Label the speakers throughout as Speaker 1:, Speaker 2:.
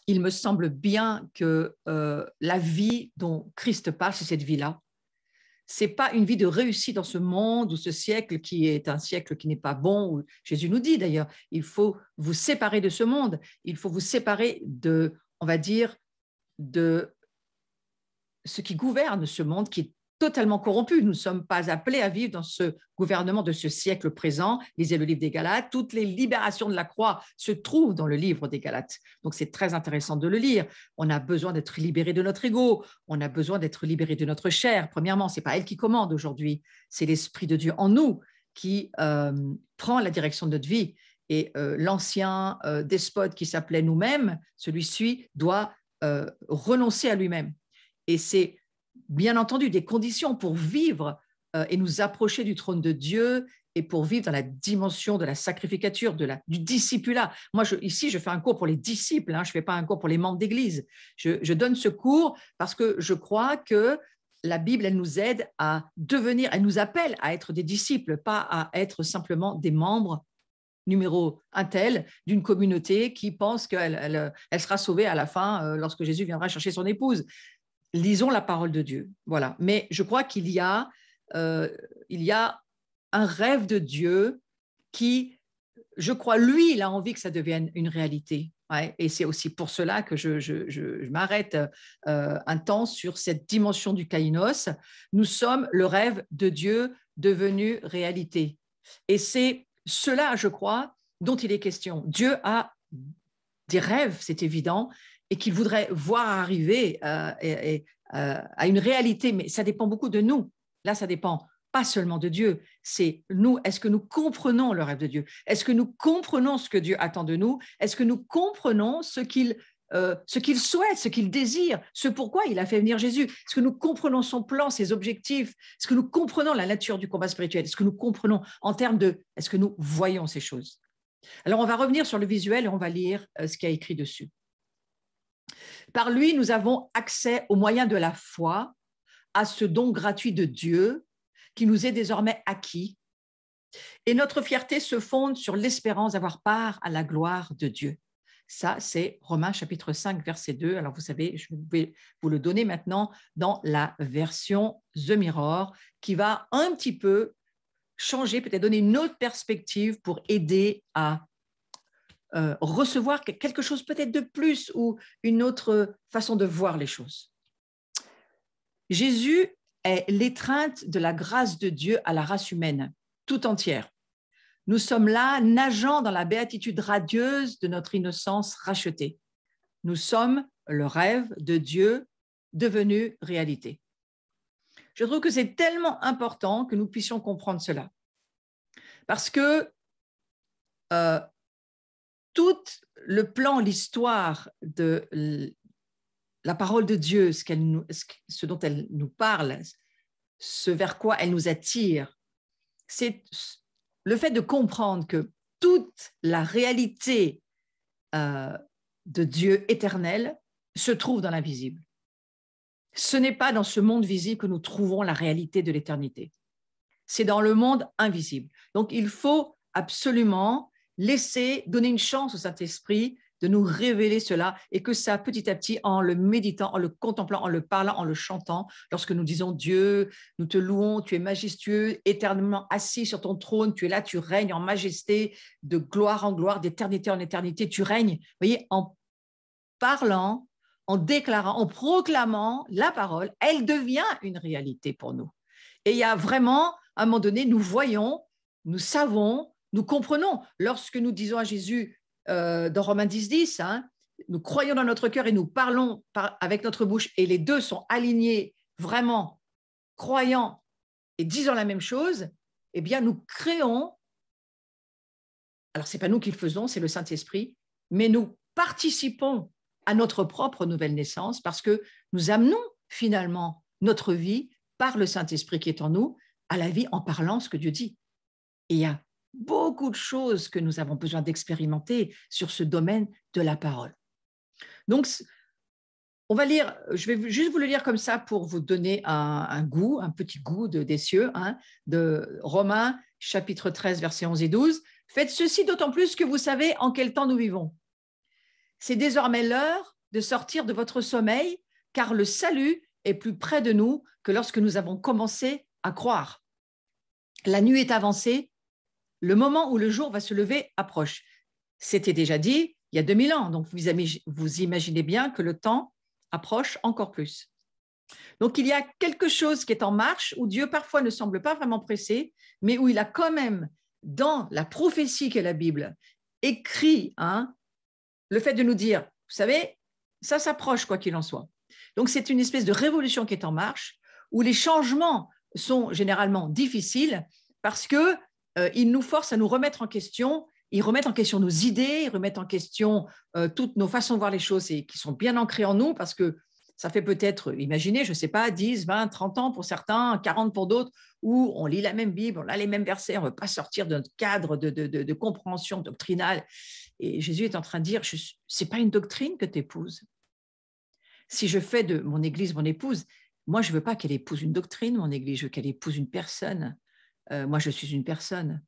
Speaker 1: il me semble bien que la vie dont Christ parle, c'est cette vie-là. Ce n'est pas une vie de réussite dans ce monde ou ce siècle qui est un siècle qui n'est pas bon. Où Jésus nous dit d'ailleurs, il faut vous séparer de ce monde, il faut vous séparer de, on va dire, de ce qui gouverne ce monde qui est totalement corrompu. Nous ne sommes pas appelés à vivre dans ce gouvernement de ce siècle présent. Lisez le livre des Galates. Toutes les libérations de la croix se trouvent dans le livre des Galates. Donc, c'est très intéressant de le lire. On a besoin d'être libéré de notre ego. On a besoin d'être libéré de notre chair. Premièrement, ce n'est pas elle qui commande aujourd'hui. C'est l'Esprit de Dieu en nous qui prend la direction de notre vie. Et l'ancien despote qui s'appelait nous-mêmes, celui-ci doit renoncer à lui-même. Et c'est bien entendu des conditions pour vivre et nous approcher du trône de Dieu et pour vivre dans la dimension de la sacrificature, du discipulat. Moi, ici, je fais un cours pour les disciples, je ne fais pas un cours pour les membres d'église. Je donne ce cours parce que je crois que la Bible, elle nous aide à devenir, elle nous appelle à être des disciples, pas à être simplement des membres numéro un tel d'une communauté qui pense qu'elle sera sauvée à la fin lorsque Jésus viendra chercher son épouse. Lisons la parole de Dieu, voilà. Mais je crois qu'il y a un rêve de Dieu qui, je crois, lui, il a envie que ça devienne une réalité. Ouais, et c'est aussi pour cela que je m'arrête un temps sur cette dimension du kainos. Nous sommes le rêve de Dieu devenu réalité. Et c'est cela, je crois, dont il est question. Dieu a des rêves, c'est évident, et qu'il voudrait voir arriver à une réalité, mais ça dépend beaucoup de nous. Là, ça dépend pas seulement de Dieu, c'est nous. Est-ce que nous comprenons le rêve de Dieu? Est-ce que nous comprenons ce que Dieu attend de nous? Est-ce que nous comprenons ce qu'il souhaite, ce qu'il désire, ce pourquoi il a fait venir Jésus? Est-ce que nous comprenons son plan, ses objectifs? Est-ce que nous comprenons la nature du combat spirituel? Est-ce que nous comprenons en termes de, est-ce que nous voyons ces choses? Alors, on va revenir sur le visuel et on va lire ce qu'il y a écrit dessus. Par lui, nous avons accès au moyen de la foi à ce don gratuit de Dieu qui nous est désormais acquis. Et notre fierté se fonde sur l'espérance d'avoir part à la gloire de Dieu. Ça, c'est Romains chapitre 5, verset 2. Alors, vous savez, je vais vous le donner maintenant dans la version The Mirror qui va un petit peu changer, peut-être donner une autre perspective pour aider à recevoir quelque chose peut-être de plus ou une autre façon de voir les choses. Jésus est l'étreinte de la grâce de Dieu à la race humaine, tout entière. Nous sommes là, nageant dans la béatitude radieuse de notre innocence rachetée. Nous sommes le rêve de Dieu devenu réalité. Je trouve que c'est tellement important que nous puissions comprendre cela. Parce que tout le plan, l'histoire de la parole de Dieu, ce dont elle nous parle, ce vers quoi elle nous attire, c'est le fait de comprendre que toute la réalité de Dieu éternel se trouve dans l'invisible. Ce n'est pas dans ce monde visible que nous trouvons la réalité de l'éternité. C'est dans le monde invisible. Donc, il faut absolument donner une chance au Saint-Esprit de nous révéler cela et que ça, petit à petit, en le méditant, en le contemplant, en le parlant, en le chantant, lorsque nous disons Dieu, nous te louons, tu es majestueux, éternellement assis sur ton trône, tu es là, tu règnes en majesté, de gloire en gloire, d'éternité en éternité, tu règnes. Vous voyez, en parlant, en déclarant, en proclamant la parole, elle devient une réalité pour nous. Et il y a vraiment, à un moment donné, nous voyons, nous savons, nous comprenons. Lorsque nous disons à Jésus, dans Romains 10, nous croyons dans notre cœur et nous parlons avec notre bouche, et les deux sont alignés, vraiment, croyant et disant la même chose, eh bien, nous créons, alors ce n'est pas nous qui le faisons, c'est le Saint-Esprit, mais nous participons à notre propre nouvelle naissance parce que nous amenons finalement notre vie par le Saint-Esprit qui est en nous à la vie en parlant ce que Dieu dit. Et il y a beaucoup de choses que nous avons besoin d'expérimenter sur ce domaine de la parole. Donc, on va lire, je vais juste vous le lire comme ça pour vous donner un goût, un petit goût des cieux, de Romains chapitre 13, versets 11 et 12. Faites ceci d'autant plus que vous savez en quel temps nous vivons. c'est désormais l'heure de sortir de votre sommeil, car le salut est plus près de nous que lorsque nous avons commencé à croire. La nuit est avancée, le moment où le jour va se lever approche. C'était déjà dit il y a 2000 ans, donc vous imaginez bien que le temps approche encore plus. Donc il y a quelque chose qui est en marche, où Dieu parfois ne semble pas vraiment pressé, mais où il a quand même, dans la prophétie qu'est la Bible, écrit le fait de nous dire, vous savez, ça s'approche quoi qu'il en soit. Donc c'est une espèce de révolution qui est en marche, où les changements sont généralement difficiles parce qu'ils nous forcent à nous remettre en question. Ils remettent en question nos idées, ils remettent en question toutes nos façons de voir les choses et qui sont bien ancrées en nous, parce que ça fait peut-être, imaginez, je ne sais pas, 10, 20, 30 ans pour certains, 40 pour d'autres, où on lit la même Bible, on a les mêmes versets, on ne veut pas sortir de notre cadre de compréhension doctrinale. Et Jésus est en train de dire, ce n'est pas une doctrine que tu épouses. Si je fais de mon Église mon épouse, moi, je ne veux pas qu'elle épouse une doctrine, mon Église, je veux qu'elle épouse une personne. Moi, je suis une personne.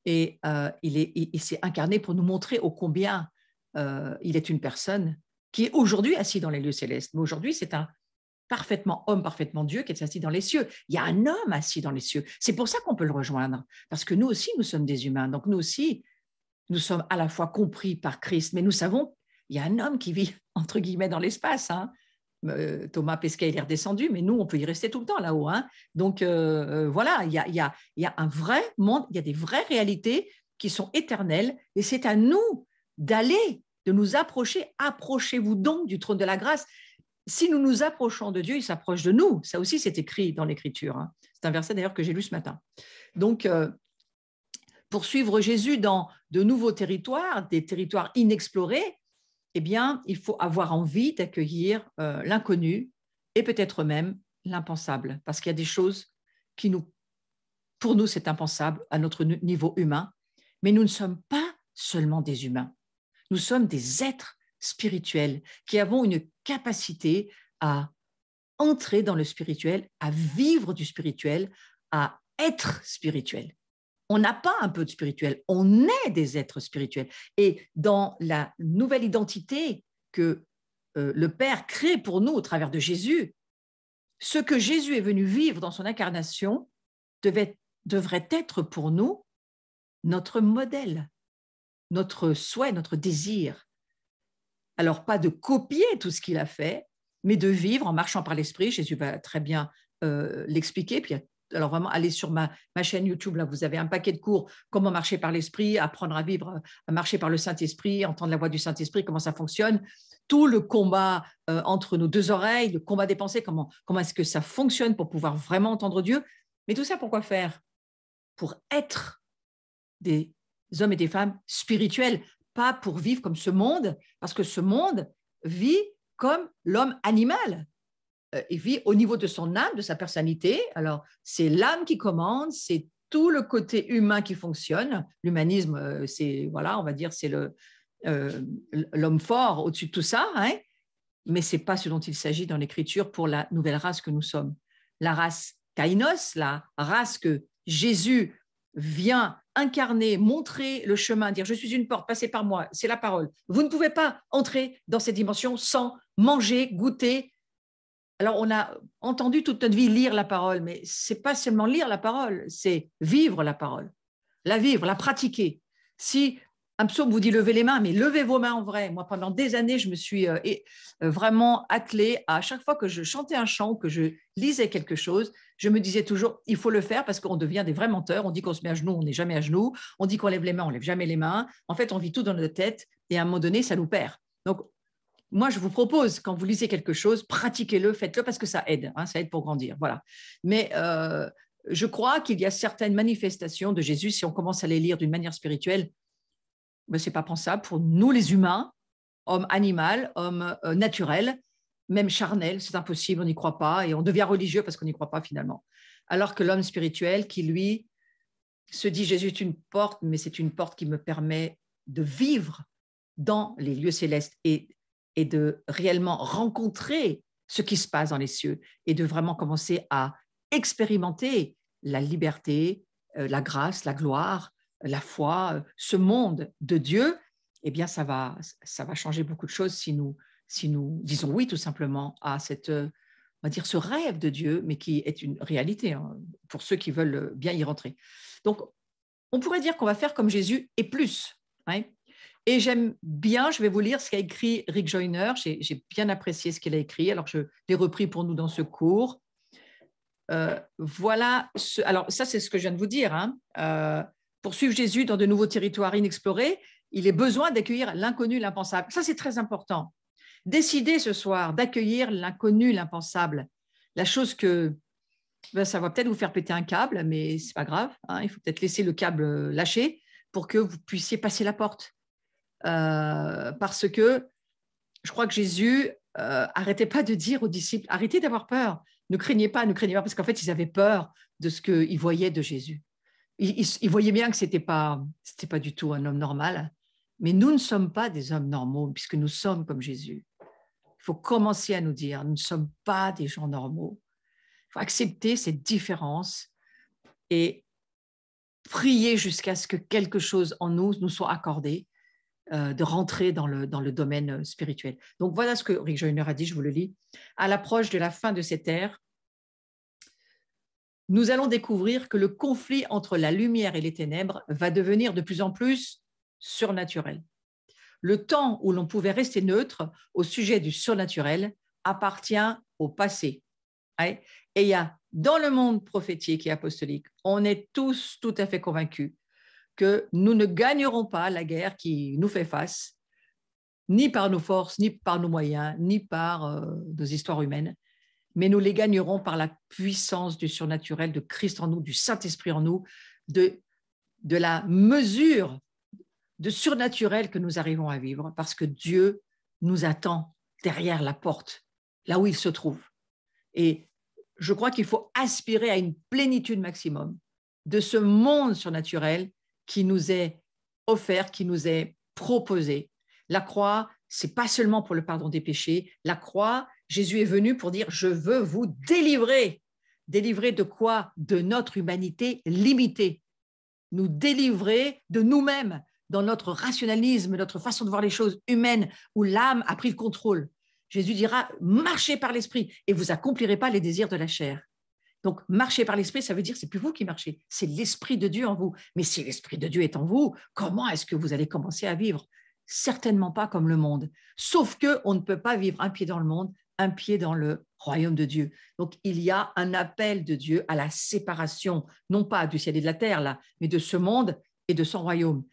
Speaker 1: Et il s'est incarné pour nous montrer ô combien il est une personne qui est aujourd'hui assis dans les lieux célestes. Mais aujourd'hui, c'est un parfaitement homme, parfaitement Dieu qui est assis dans les cieux. Il y a un homme assis dans les cieux. C'est pour ça qu'on peut le rejoindre, parce que nous aussi, nous sommes des humains. Donc nous aussi, nous sommes à la fois compris par Christ, mais nous savons qu'il y a un homme qui vit, entre guillemets, dans l'espace. Thomas Pesquet, il est redescendu, mais nous, on peut y rester tout le temps là-haut. Donc, voilà, il y a un vrai monde, il y a des vraies réalités qui sont éternelles, et c'est à nous d'aller, de nous approcher. Approchez-vous donc du trône de la grâce. Si nous nous approchons de Dieu, il s'approche de nous. Ça aussi, c'est écrit dans l'Écriture. C'est un verset d'ailleurs que j'ai lu ce matin. Donc, pour suivre Jésus dans de nouveaux territoires, des territoires inexplorés, eh bien, il faut avoir envie d'accueillir l'inconnu et peut-être même l'impensable, parce qu'il y a des choses qui pour nous, c'est impensable à notre niveau humain, mais nous ne sommes pas seulement des humains. Nous sommes des êtres spirituels qui avons une capacité à entrer dans le spirituel, à vivre du spirituel, à être spirituel. On n'a pas un peu de spirituel, on est des êtres spirituels. Et dans la nouvelle identité que le Père crée pour nous au travers de Jésus, ce que Jésus est venu vivre dans son incarnation devrait être pour nous notre modèle, notre souhait, notre désir. Alors, pas de copier tout ce qu'il a fait, mais de vivre en marchant par l'esprit. Jésus va très bien l'expliquer. Puis, alors vraiment, allez sur ma chaîne YouTube, là, vous avez un paquet de cours, comment marcher par l'esprit, apprendre à vivre, à marcher par le Saint-Esprit, entendre la voix du Saint-Esprit, comment ça fonctionne, tout le combat entre nos deux oreilles, le combat des pensées, comment est-ce que ça fonctionne pour pouvoir vraiment entendre Dieu. Mais tout ça, pourquoi faire? Pour être des hommes et des femmes spirituels, pas pour vivre comme ce monde, parce que ce monde vit comme l'homme animal. Il vit au niveau de son âme, de sa personnalité. Alors, c'est l'âme qui commande, c'est tout le côté humain qui fonctionne. L'humanisme, c'est, voilà, on va dire, c'est l'homme fort au-dessus de tout ça, mais ce n'est pas ce dont il s'agit dans l'Écriture pour la nouvelle race que nous sommes. La race Kainos, la race que Jésus vient incarner, montrer le chemin, dire « je suis une porte, passez par moi », c'est la parole. Vous ne pouvez pas entrer dans cette dimension sans manger, goûter. Alors, on a entendu toute notre vie lire la parole, mais ce n'est pas seulement lire la parole, c'est vivre la parole, la vivre, la pratiquer. Si un psaume vous dit « levez les mains », mais levez vos mains en vrai. Moi, pendant des années, je me suis vraiment attelée à chaque fois que je chantais un chant, que je lisais quelque chose, je me disais toujours « il faut le faire » parce qu'on devient des vrais menteurs. On dit qu'on se met à genoux, on n'est jamais à genoux. On dit qu'on lève les mains, on ne lève jamais les mains. En fait, on vit tout dans notre tête et à un moment donné, ça nous perd. Donc, moi, je vous propose, quand vous lisez quelque chose, pratiquez-le, faites-le parce que ça aide pour grandir. Voilà. Mais je crois qu'il y a certaines manifestations de Jésus, si on commence à les lire d'une manière spirituelle, ben, ce n'est pas pensable pour nous les humains, hommes animal, hommes naturels, même charnels, c'est impossible, on n'y croit pas et on devient religieux parce qu'on n'y croit pas finalement. Alors que l'homme spirituel qui, lui, se dit Jésus est une porte, mais c'est une porte qui me permet de vivre dans les lieux célestes et de réellement rencontrer ce qui se passe dans les cieux et de vraiment commencer à expérimenter la liberté, la grâce, la gloire, la foi, ce monde de Dieu eh bien, ça va changer beaucoup de choses si nous disons oui tout simplement à on va dire, ce rêve de Dieu, mais qui est une réalité hein, pour ceux qui veulent bien y rentrer. Donc, on pourrait dire qu'on va faire comme Jésus et plus. Hein. Et j'aime bien, je vais vous lire ce qu'a écrit Rick Joyner. J'ai bien apprécié ce qu'il a écrit, alors je l'ai repris pour nous dans ce cours. Alors ça c'est ce que je viens de vous dire. Hein. Pour suivre Jésus dans de nouveaux territoires inexplorés, il est besoin d'accueillir l'inconnu, l'impensable. Ça c'est très important. Décidez ce soir d'accueillir l'inconnu, l'impensable. La chose que ça va peut-être vous faire péter un câble, mais c'est pas grave. Hein, il faut peut-être laisser le câble lâcher pour que vous puissiez passer la porte. Parce que je crois que Jésus arrêtait pas de dire aux disciples, arrêtez d'avoir peur, ne craignez pas, parce qu'en fait, ils avaient peur de ce qu'ils voyaient de Jésus. Ils voyaient bien que c'était pas du tout un homme normal, mais nous ne sommes pas des hommes normaux, puisque nous sommes comme Jésus. Il faut commencer à nous dire, nous ne sommes pas des gens normaux. Il faut accepter cette différence et prier jusqu'à ce que quelque chose en nous soit accordé, de rentrer dans le domaine spirituel. Donc voilà ce que Rick Joyner a dit, je vous le lis. À l'approche de la fin de cette ère, nous allons découvrir que le conflit entre la lumière et les ténèbres va devenir de plus en plus surnaturel. Le temps où l'on pouvait rester neutre au sujet du surnaturel appartient au passé. Et il y a dans le monde prophétique et apostolique, on est tous tout à fait convaincus que nous ne gagnerons pas la guerre qui nous fait face, ni par nos forces, ni par nos moyens, ni par nos histoires humaines, mais nous les gagnerons par la puissance du surnaturel, de Christ en nous, du Saint-Esprit en nous, de la mesure de surnaturel que nous arrivons à vivre, parce que Dieu nous attend derrière la porte, là où il se trouve. Et je crois qu'il faut aspirer à une plénitude maximum de ce monde surnaturel qui nous est offert, qui nous est proposé. La croix, c'est pas seulement pour le pardon des péchés. La croix, Jésus est venu pour dire « Je veux vous délivrer ». Délivrer de quoi? De notre humanité limitée. Nous délivrer de nous-mêmes, dans notre rationalisme, notre façon de voir les choses humaines, où l'âme a pris le contrôle. Jésus dira « Marchez par l'esprit et vous accomplirez pas les désirs de la chair ». Donc, marcher par l'esprit, ça veut dire que ce n'est plus vous qui marchez, c'est l'Esprit de Dieu en vous. Mais si l'Esprit de Dieu est en vous, comment est-ce que vous allez commencer à vivre? Certainement pas comme le monde. Sauf qu'on ne peut pas vivre un pied dans le monde, un pied dans le royaume de Dieu. Donc, il y a un appel de Dieu à la séparation, non pas du ciel et de la terre, là, mais de ce monde et de son royaume.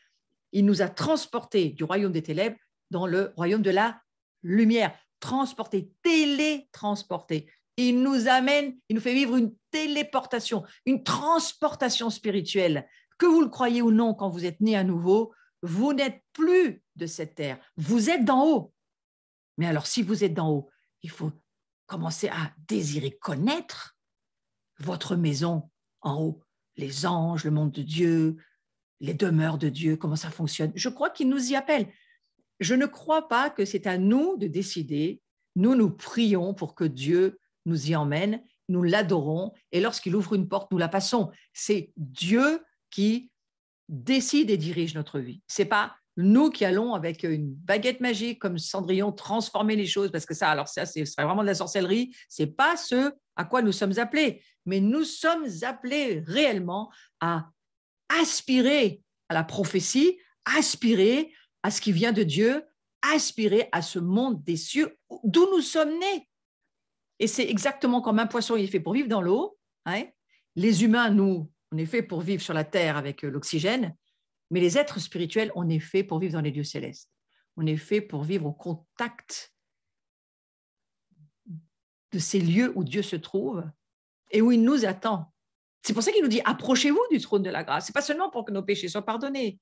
Speaker 1: Il nous a transportés du royaume des ténèbres dans le royaume de la lumière. Transportés, télétransportés. Il nous amène, il nous fait vivre une téléportation, une transportation spirituelle. Que vous le croyez ou non, quand vous êtes né à nouveau, vous n'êtes plus de cette terre. Vous êtes d'en haut. Mais alors, si vous êtes d'en haut, il faut commencer à désirer connaître votre maison en haut, les anges, le monde de Dieu, les demeures de Dieu, comment ça fonctionne. Je crois qu'il nous y appelle. Je ne crois pas que c'est à nous de décider. Nous prions pour que Dieu nous y emmène, nous l'adorons, et lorsqu'il ouvre une porte, nous la passons. C'est Dieu qui décide et dirige notre vie. Ce n'est pas nous qui allons avec une baguette magique comme Cendrillon transformer les choses, parce que ça, ce serait vraiment de la sorcellerie. Ce n'est pas ce à quoi nous sommes appelés, mais nous sommes appelés réellement à aspirer à la prophétie, aspirer à ce qui vient de Dieu, aspirer à ce monde des cieux d'où nous sommes nés. Et c'est exactement comme un poisson, il est fait pour vivre dans l'eau. Hein. Les humains, nous, on est fait pour vivre sur la terre avec l'oxygène, mais les êtres spirituels, on est fait pour vivre dans les lieux célestes. On est fait pour vivre au contact de ces lieux où Dieu se trouve et où il nous attend. C'est pour ça qu'il nous dit « Approchez-vous du trône de la grâce ». Ce n'est pas seulement pour que nos péchés soient pardonnés,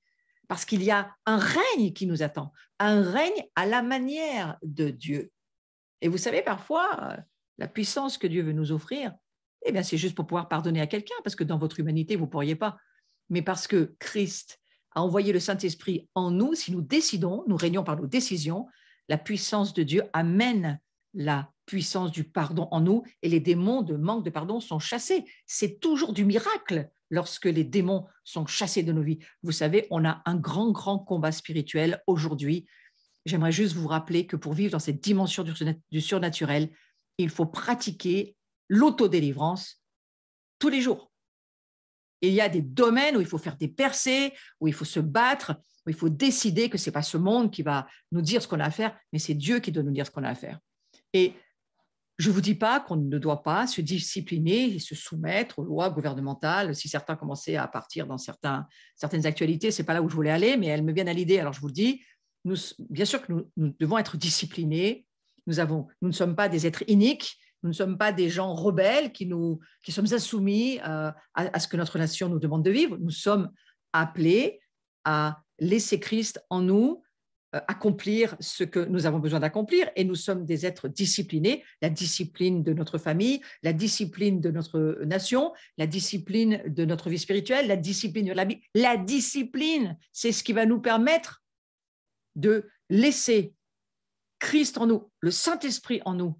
Speaker 1: parce qu'il y a un règne qui nous attend, un règne à la manière de Dieu. Et vous savez, parfois, la puissance que Dieu veut nous offrir, eh bien, c'est juste pour pouvoir pardonner à quelqu'un, parce que dans votre humanité, vous ne pourriez pas. Mais parce que Christ a envoyé le Saint-Esprit en nous, si nous décidons, nous régnons par nos décisions, la puissance de Dieu amène la puissance du pardon en nous et les démons de manque de pardon sont chassés. C'est toujours du miracle lorsque les démons sont chassés de nos vies. Vous savez, on a un grand, grand combat spirituel aujourd'hui. J'aimerais juste vous rappeler que pour vivre dans cette dimension du surnaturel, il faut pratiquer l'autodélivrance tous les jours. Et il y a des domaines où il faut faire des percées, où il faut se battre, où il faut décider que ce n'est pas ce monde qui va nous dire ce qu'on a à faire, mais c'est Dieu qui doit nous dire ce qu'on a à faire. Et je ne vous dis pas qu'on ne doit pas se discipliner et se soumettre aux lois gouvernementales. Si certains commençaient à partir dans certaines actualités, ce n'est pas là où je voulais aller, mais elles me viennent à l'idée. Alors je vous le dis, bien sûr que nous devons être disciplinés. Nous ne sommes pas des êtres iniques. Nous ne sommes pas des gens rebelles qui sommes insoumis à ce que notre nation nous demande de vivre. Nous sommes appelés à laisser Christ en nous, accomplir ce que nous avons besoin d'accomplir, et nous sommes des êtres disciplinés, la discipline de notre famille, la discipline de notre nation, la discipline de notre vie spirituelle, la discipline de la Bible. La discipline, c'est ce qui va nous permettre de laisser Christ en nous, le Saint-Esprit en nous.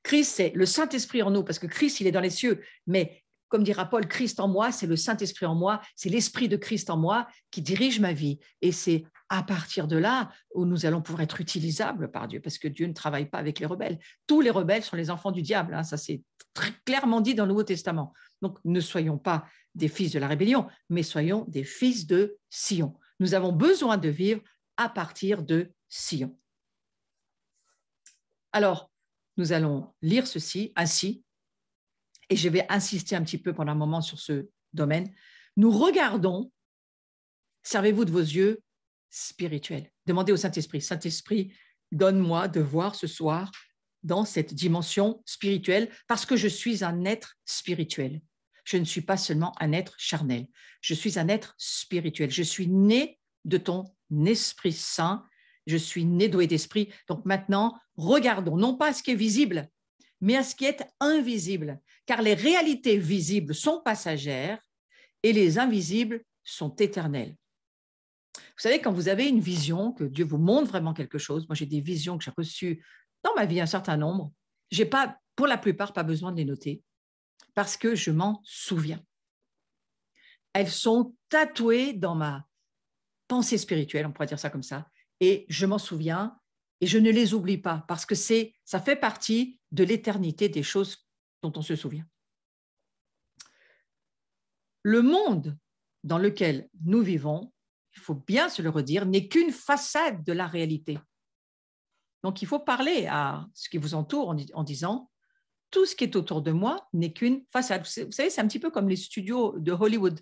Speaker 1: Christ, c'est le Saint-Esprit en nous, parce que Christ, il est dans les cieux. Mais comme dira Paul, Christ en moi, c'est le Saint-Esprit en moi, c'est l'Esprit de Christ en moi qui dirige ma vie. Et c'est à partir de là où nous allons pouvoir être utilisables par Dieu, parce que Dieu ne travaille pas avec les rebelles. Tous les rebelles sont les enfants du diable, hein, ça c'est très clairement dit dans le Nouveau Testament. Donc ne soyons pas des fils de la rébellion, mais soyons des fils de Sion. Nous avons besoin de vivre à partir de Sion. Alors, nous allons lire ceci ainsi, et je vais insister un petit peu pendant un moment sur ce domaine. Nous regardons, servez-vous de vos yeux spirituels. Demandez au Saint-Esprit, Saint-Esprit, donne-moi de voir ce soir dans cette dimension spirituelle, parce que je suis un être spirituel. Je ne suis pas seulement un être charnel, je suis un être spirituel. Je suis né de ton Esprit Saint, je suis né doué d'esprit. Donc maintenant, regardons, non pas à ce qui est visible, mais à ce qui est invisible, car les réalités visibles sont passagères et les invisibles sont éternelles. Vous savez, quand vous avez une vision, que Dieu vous montre vraiment quelque chose, moi j'ai des visions que j'ai reçues dans ma vie, un certain nombre, je n'ai pas, pour la plupart, pas besoin de les noter, parce que je m'en souviens. Elles sont tatouées dans ma pensée spirituelle, on pourrait dire ça comme ça, et je m'en souviens, et je ne les oublie pas, parce que ça fait partie de l'éternité des choses dont on se souvient. Le monde dans lequel nous vivons, il faut bien se le redire, n'est qu'une façade de la réalité. Donc, il faut parler à ce qui vous entoure en disant « Tout ce qui est autour de moi n'est qu'une façade ». Vous savez, c'est un petit peu comme les studios de Hollywood.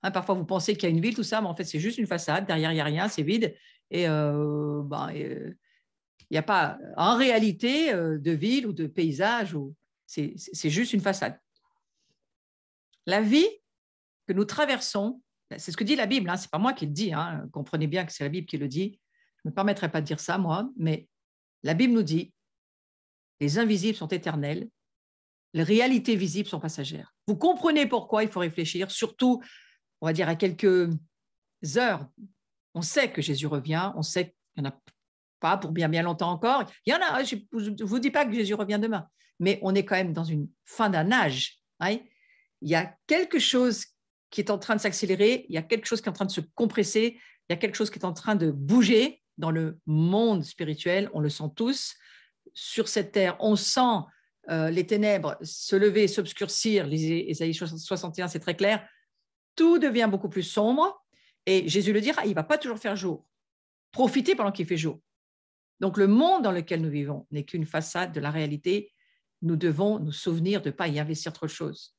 Speaker 1: Hein, parfois, vous pensez qu'il y a une ville, tout ça, mais en fait, c'est juste une façade. Derrière, il n'y a rien, c'est vide. Et il n'y a pas, en réalité, de ville ou de paysage. C'est juste une façade. La vie que nous traversons, c'est ce que dit la Bible, hein, ce n'est pas moi qui le dis, hein, comprenez bien que c'est la Bible qui le dit. Je ne me permettrai pas de dire ça, moi, mais la Bible nous dit les invisibles sont éternels, les réalités visibles sont passagères. Vous comprenez pourquoi il faut réfléchir, surtout, on va dire, à quelques heures. On sait que Jésus revient, on sait qu'il n'y en a pas pour bien, bien longtemps encore. Il y en a, je ne vous dis pas que Jésus revient demain, mais on est quand même dans une fin d'un âge. Hein. Il y a quelque chose qui est en train de s'accélérer, il y a quelque chose qui est en train de se compresser, il y a quelque chose qui est en train de bouger dans le monde spirituel, on le sent tous. Sur cette terre, on sent les ténèbres se lever, s'obscurcir. Ésaïe 61, c'est très clair. Tout devient beaucoup plus sombre et Jésus le dira, il ne va pas toujours faire jour. Profitez pendant qu'il fait jour. Donc le monde dans lequel nous vivons n'est qu'une façade de la réalité. Nous devons nous souvenir de ne pas y investir trop de choses.